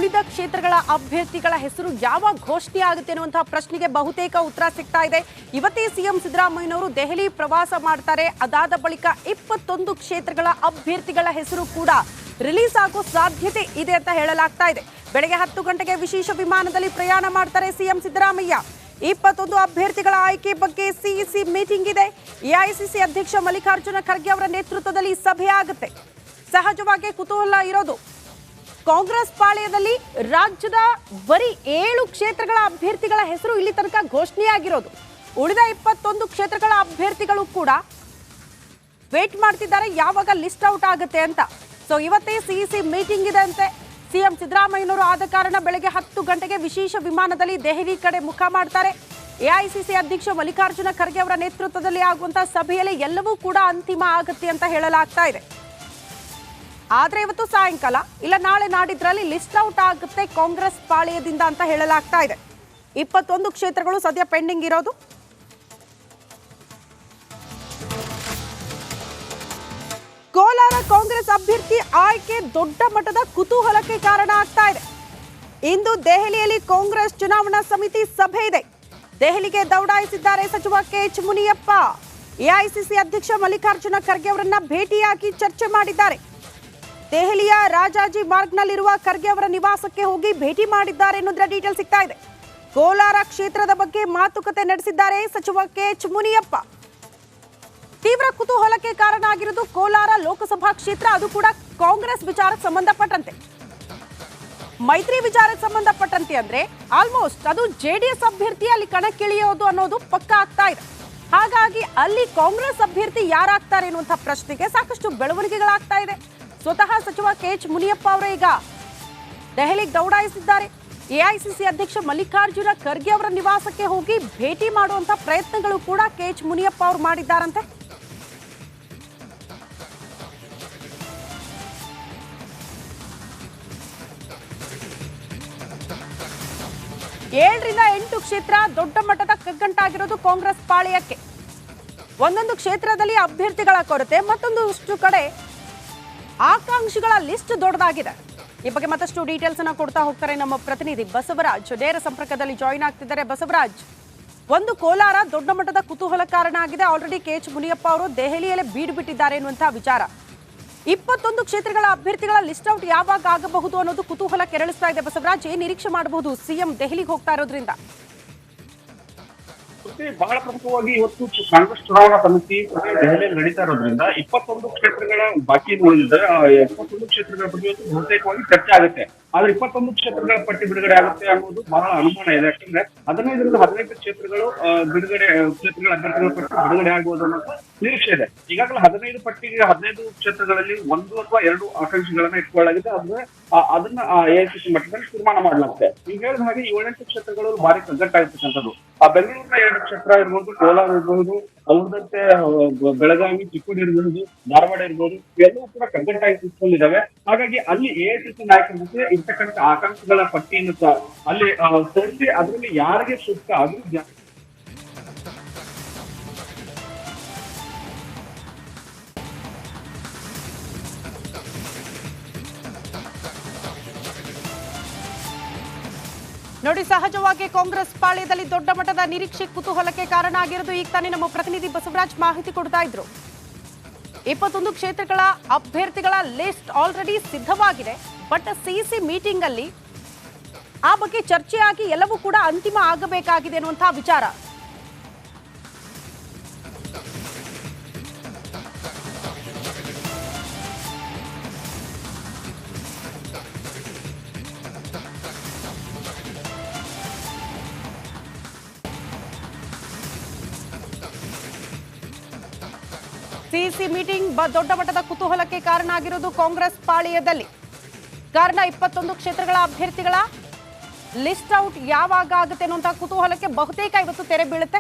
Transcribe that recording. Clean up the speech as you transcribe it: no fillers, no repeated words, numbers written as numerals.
ಉಳಿದ ಕ್ಷೇತ್ರಗಳ ಅಭ್ಯರ್ಥಿಗಳ ಹೆಸರು ಯಾವಾಗ ಘೋಷಣೆ ಆಗುತ್ತೆ ಅನ್ನುವಂತಹ ಪ್ರಶ್ನೆಗೆ ಬಹುತೇಕ ಉತ್ತರ ಸಿಗ್ತಾ ಇದೆ. ಇವತ್ತೇ ಸಿಎಂ ಸಿದ್ದರಾಮಯ್ಯನವರು ದೆಹಲಿ ಪ್ರವಾಸ ಮಾಡ್ತಾರೆ. ಅದಾದ ಬಳಿಕ 21 ಕ್ಷೇತ್ರಗಳ ಅಭ್ಯರ್ಥಿಗಳ ಹೆಸರು ಕೂಡ ರಿಲೀಸ್ ಆಗೋ ಸಾಧ್ಯತೆ ಇದೆ ಅಂತ ಹೇಳಲಾಗ್ತಾ ಇದೆ. ಬೆಳಗ್ಗೆ 10 ಗಂಟೆಗೆ ವಿಶೇಷ ವಿಮಾನದಲ್ಲಿ ಪ್ರಯಾಣ ಮಾಡ್ತಾರೆ ಸಿಎಂ ಸಿದ್ದರಾಮಯ್ಯ. 21 ಅಭ್ಯರ್ಥಿಗಳ ಆಯ್ಕೆ ಬಗ್ಗೆ ಸಿಇಸಿ ಮೀಟಿಂಗ್ ಇದೆ. ಎಐಸಿಸಿ ಅಧ್ಯಕ್ಷ ಮಲ್ಲಿಕಾರ್ಜುನ ಖರ್ಗೆ ಅವರ ನೇತೃತ್ವದಲ್ಲಿ ಸಭೆ ಆಗುತ್ತೆ. ಸಹಜವಾಗಿ ಕುತೂಹಲ ಇರೋದು ಕಾಂಗ್ರೆಸ್ ಪಾಳ್ಯದಲ್ಲಿ ರಾಜ್ಯದ ಬರೀ 7 ಕ್ಷೇತ್ರಗಳ ಅಭ್ಯರ್ಥಿಗಳ ಹೆಸರು ಇಲ್ಲಿ ತನಕ ಘೋಷಣೆಯಾಗಿರೋದು. ಉಳಿದ 21 ಕ್ಷೇತ್ರಗಳ ಅಭ್ಯರ್ಥಿಗಳು ಕೂಡ ವೇಟ್ ಮಾಡ್ತಿದ್ದಾರೆ ಯಾವಾಗ ಲಿಸ್ಟ್ ಔಟ್ ಆಗುತ್ತೆ ಅಂತ. ಸೊ ಇವತ್ತೇ ಸಿಇಸಿ ಮೀಟಿಂಗ್ ಇದೆ ಅಂತೆ. ಸಿಎಂ ಸಿದ್ದರಾಮಯ್ಯನವರು ಆದ ಕಾರಣ ಬೆಳಗ್ಗೆ 10 ಗಂಟೆಗೆ ವಿಶೇಷ ವಿಮಾನದಲ್ಲಿ ದೆಹಲಿ ಕಡೆ ಮುಖ ಮಾಡ್ತಾರೆ. ಎಐಸಿಸಿ ಅಧ್ಯಕ್ಷ ಮಲ್ಲಿಕಾರ್ಜುನ ಖರ್ಗೆ ಅವರ ನೇತೃತ್ವದಲ್ಲಿ ಆಗುವಂತಹ ಸಭೆಯಲ್ಲಿ ಎಲ್ಲವೂ ಕೂಡ ಅಂತಿಮ ಆಗುತ್ತೆ ಅಂತ ಹೇಳಲಾಗ್ತಾ ಇದೆ. ಆದ್ರೆ ಇವತ್ತು ಸಾಯಂಕಾಲ ಇಲ್ಲ ನಾಳೆ ನಾಡಿದ್ರಲ್ಲಿ ಲಿಸ್ಟ್ ಔಟ್ ಆಗುತ್ತೆ ಕಾಂಗ್ರೆಸ್ ಪಾಳ್ಯದಿಂದ ಅಂತ ಹೇಳಲಾಗ್ತಾ ಇದೆ. 21 ಕ್ಷೇತ್ರಗಳು ಸದ್ಯ ಪೆಂಡಿಂಗ್ ಇರೋದು. ಕೋಲಾರ ಕಾಂಗ್ರೆಸ್ ಅಭ್ಯರ್ಥಿ ಆಯ್ಕೆ ದೊಡ್ಡ ಮಟ್ಟದ ಕುತೂಹಲಕ್ಕೆ ಕಾರಣ ಆಗ್ತಾ ಇದೆ. ಇಂದು ದೆಹಲಿಯಲ್ಲಿ ಕಾಂಗ್ರೆಸ್ ಚುನಾವಣಾ ಸಮಿತಿ ಸಭೆ ಇದೆ. ದೆಹಲಿಗೆ ದೌಡಾಯಿಸಿದ್ದಾರೆ ಸಚಿವ ಕೆಎಚ್ ಮುನಿಯಪ್ಪ. ಎಐಸಿಸಿ ಅಧ್ಯಕ್ಷ ಮಲ್ಲಿಕಾರ್ಜುನ ಖರ್ಗೆ ಅವರನ್ನ ಭೇಟಿಯಾಗಿ ಚರ್ಚೆ ಮಾಡಿದ್ದಾರೆ. ದೆಹಲಿಯ ರಾಜಾಜಿ ಮಾರ್ಗ್ನಲ್ಲಿರುವ ಖರ್ಗೆ ಅವರ ನಿವಾಸಕ್ಕೆ ಹೋಗಿ ಭೇಟಿ ಮಾಡಿದ್ದಾರೆ ಎನ್ನುವುದರ ಡೀಟೇಲ್ ಸಿಗ್ತಾ ಇದೆ. ಕೋಲಾರ ಕ್ಷೇತ್ರದ ಬಗ್ಗೆ ಮಾತುಕತೆ ನಡೆಸಿದ್ದಾರೆ ಸಚಿವ ಕೆಎಚ್ ಮುನಿಯಪ್ಪ. ತೀವ್ರ ಕುತೂಹಲಕ್ಕೆ ಕಾರಣ ಆಗಿರುವುದು ಕೋಲಾರ ಲೋಕಸಭಾ ಕ್ಷೇತ್ರ, ಅದು ಕೂಡ ಕಾಂಗ್ರೆಸ್ ವಿಚಾರಕ್ಕೆ ಸಂಬಂಧಪಟ್ಟಂತೆ, ಮೈತ್ರಿ ವಿಚಾರಕ್ಕೆ ಸಂಬಂಧಪಟ್ಟಂತೆ. ಅಂದ್ರೆ ಆಲ್ಮೋಸ್ಟ್ ಅದು ಜೆಡಿಎಸ್ ಅಭ್ಯರ್ಥಿ ಅಲ್ಲಿ ಕಣಕ್ಕಿಳಿಯೋದು ಅನ್ನೋದು ಪಕ್ಕ ಆಗ್ತಾ ಇದೆ. ಹಾಗಾಗಿ ಅಲ್ಲಿ ಕಾಂಗ್ರೆಸ್ ಅಭ್ಯರ್ಥಿ ಯಾರಾಗ್ತಾರೆ ಎನ್ನುವಂತಹ ಪ್ರಶ್ನೆಗೆ ಸಾಕಷ್ಟು ಬೆಳವಣಿಗೆಗಳಾಗ್ತಾ ಇದೆ. ಸ್ವತಃ ಸಚಿವ ಕೆಎಚ್ ಮುನಿಯಪ್ಪ ಅವರೇ ಈಗ ದೆಹಲಿಗೆ ದೌಡಾಯಿಸಿದ್ದಾರೆ. ಎಐಸಿಸಿ ಅಧ್ಯಕ್ಷ ಮಲ್ಲಿಕಾರ್ಜುನ ಖರ್ಗೆ ಅವರ ನಿವಾಸಕ್ಕೆ ಹೋಗಿ ಭೇಟಿ ಮಾಡುವಂತಹ ಪ್ರಯತ್ನಗಳು ಕೂಡ ಕೆಎಚ್ ಮುನಿಯಪ್ಪ ಅವರು ಮಾಡಿದ್ದಾರಂತೆ. ಏಳರಿಂದ 8 ಕ್ಷೇತ್ರ ದೊಡ್ಡ ಮಟ್ಟದ ಕಗ್ಗಂಟಾಗಿರೋದು ಕಾಂಗ್ರೆಸ್ ಪಾಳ್ಯಕ್ಕೆ. ಒಂದೊಂದು ಕ್ಷೇತ್ರದಲ್ಲಿ ಅಭ್ಯರ್ಥಿಗಳ ಕೊರತೆ, ಮತ್ತೊಂದಷ್ಟು ಕಡೆ ಆಕಾಂಕ್ಷಿಗಳ ಲಿಸ್ಟ್ ದೊಡ್ಡದಾಗಿದೆ. ಈ ಬಗ್ಗೆ ಮತ್ತಷ್ಟು ಡೀಟೇಲ್ಸ್ ಅನ್ನ ಕೊಡ್ತಾ ಹೋಗ್ತಾರೆ ನಮ್ಮ ಪ್ರತಿನಿಧಿ ಬಸವರಾಜ್. ನೇರ ಸಂಪರ್ಕದಲ್ಲಿ ಜಾಯಿನ್ ಆಗ್ತಿದ್ದಾರೆ. ಬಸವರಾಜ್, ಒಂದು ಕೋಲಾರ ದೊಡ್ಡ ಮಟ್ಟದ ಕುತೂಹಲ ಕಾರಣ ಆಗಿದೆ. ಆಲ್ರೆಡಿ ಕೆಎಚ್ ಮುನಿಯಪ್ಪ ಅವರು ದೆಹಲಿಯಲ್ಲೇ ಬೀಡು ಬಿಟ್ಟಿದ್ದಾರೆ ಎನ್ನುವಂತಹ ವಿಚಾರ. 21 ಕ್ಷೇತ್ರಗಳ ಅಭ್ಯರ್ಥಿಗಳ ಲಿಸ್ಟ್ ಔಟ್ ಯಾವಾಗ ಆಗಬಹುದು ಅನ್ನೋದು ಕುತೂಹಲ ಕೆರಳಿಸ್ತಾ ಇದೆ. ಬಸವರಾಜ್, ಏನ್ ನಿರೀಕ್ಷೆ ಮಾಡಬಹುದು ಸಿಎಂ ದೆಹಲಿಗೆ ಹೋಗ್ತಾ ಇರೋದ್ರಿಂದ? ಬಹಳ ಪ್ರಮುಖವಾಗಿ ಇವತ್ತು ಕಾಂಗ್ರೆಸ್ ಚುನಾವಣಾ ಸಮಿತಿ ದೆಹಲಿಯಲ್ಲಿ ನಡೀತಾ ಇರೋದ್ರಿಂದ 21 ಕ್ಷೇತ್ರಗಳ ಬಾಕಿ ಉಳಿದಿದ್ದಾರೆ. 21 ಕ್ಷೇತ್ರಗಳ ಬಗ್ಗೆ ಇವತ್ತು ಬಹುತೇಕವಾಗಿ ಚರ್ಚೆ ಆಗುತ್ತೆ. ಆದ್ರೆ 21 ಕ್ಷೇತ್ರಗಳ ಪಟ್ಟಿ ಬಿಡುಗಡೆ ಆಗುತ್ತೆ ಅನ್ನೋದು ಬಹಳ ಅನುಮಾನ ಇದೆ. ಯಾಕಂದ್ರೆ 15ರಿಂದ 18 ಕ್ಷೇತ್ರಗಳ ಅಭ್ಯರ್ಥಿಗಳ ಪಟ್ಟಿ ಬಿಡುಗಡೆ ಆಗುವುದು ಅನ್ನೋ ನಿರೀಕ್ಷೆ ಇದೆ. ಈಗಾಗಲೇ 15 ಕ್ಷೇತ್ರಗಳಲ್ಲಿ 1 ಅಥವಾ 2 ಆಕಾಂಕ್ಷಿಗಳನ್ನ ಇಟ್ಕೊಳ್ಳಲಾಗಿದೆ. ಅದನ್ನ ಎಐಸಿಸಿ ಮಟ್ಟದಲ್ಲಿ ತೀರ್ಮಾನ ಮಾಡಲಾಗುತ್ತೆ. ಈಗ ಹೇಳಿದ ಹಾಗೆ 7-8 ಕ್ಷೇತ್ರಗಳು ಭಾರಿ ಕಗ್ಗಟ್ಟಾಗಿರ್ತಕ್ಕಂಥದ್ದು. ಬೆಂಗಳೂರಿನ 2 ಕ್ಷೇತ್ರ ಇರ್ಬೋದು, ಕೋಲಾರ ಇರಬಹುದು, ಉಳಿದಂತೆ ಬೆಳಗಾವಿ, ಚಿಕ್ಕೋಡಿ ಇರಬಹುದು, ಧಾರವಾಡ ಇರಬಹುದು, ಇವೆಲ್ಲವೂ ಕೂಡ ಕಗ್ಗಟ್ಟಾಗಿ ಇಟ್ಕೊಂಡಿದ್ದಾವೆ. ಹಾಗಾಗಿ ಅಲ್ಲಿ ಎಐಸಿಸಿ ನಾಯಕರ ಜೊತೆ ಇರ್ತಕ್ಕಂಥ ಆಕಾಂಕ್ಷಿಗಳ ಪಟ್ಟಿಯನ್ನು ಅಲ್ಲಿ ಸೇರಿಸಿ ಅದರಲ್ಲಿ ಯಾರಿಗೆ ಸೂಕ್ತ ಅದು ನೋಡಿ, ಸಹಜವಾಗಿ ಕಾಂಗ್ರೆಸ್ ಪಾಳ್ಯದಲ್ಲಿ ದೊಡ್ಡ ಮಟ್ಟದ ನಿರೀಕ್ಷೆ ಕುತೂಹಲಕ್ಕೆ ಕಾರಣ ಆಗಿರೋದು. ಈಗ ತಾನೇ ನಮ್ಮ ಪ್ರತಿನಿಧಿ ಬಸವರಾಜ್ ಮಾಹಿತಿ ಕೊಡ್ತಾ ಇದ್ರು. 21 ಕ್ಷೇತ್ರಗಳ ಅಭ್ಯರ್ಥಿಗಳ ಲಿಸ್ಟ್ ಆಲ್ರೆಡಿ ಸಿದ್ಧವಾಗಿದೆ. ಬಟ್ ಸಿಇಸಿ ಮೀಟಿಂಗ್ ಅಲ್ಲಿ ಆ ಬಗ್ಗೆ ಚರ್ಚೆಯಾಗಿ ಎಲ್ಲವೂ ಕೂಡ ಅಂತಿಮ ಆಗಬೇಕಾಗಿದೆ ಅನ್ನುವಂತಹ ವಿಚಾರ. ಸಿಇಸಿ ಮೀಟಿಂಗ್ ದೊಡ್ಡ ಮಟ್ಟದ ಕುತೂಹಲಕ್ಕೆ ಕಾರಣ ಆಗಿರೋದು ಕಾಂಗ್ರೆಸ್ ಪಾಳ್ಯದಲ್ಲಿ. ಕಾರಣ 21 ಕ್ಷೇತ್ರಗಳ ಅಭ್ಯರ್ಥಿಗಳ ಲಿಸ್ಟ್ ಔಟ್ ಯಾವಾಗ ಆಗುತ್ತೆ ಅನ್ನುವಂತಹ ಕುತೂಹಲಕ್ಕೆ ಬಹುತೇಕ ಇವತ್ತು ತೆರೆ ಬೀಳುತ್ತೆ.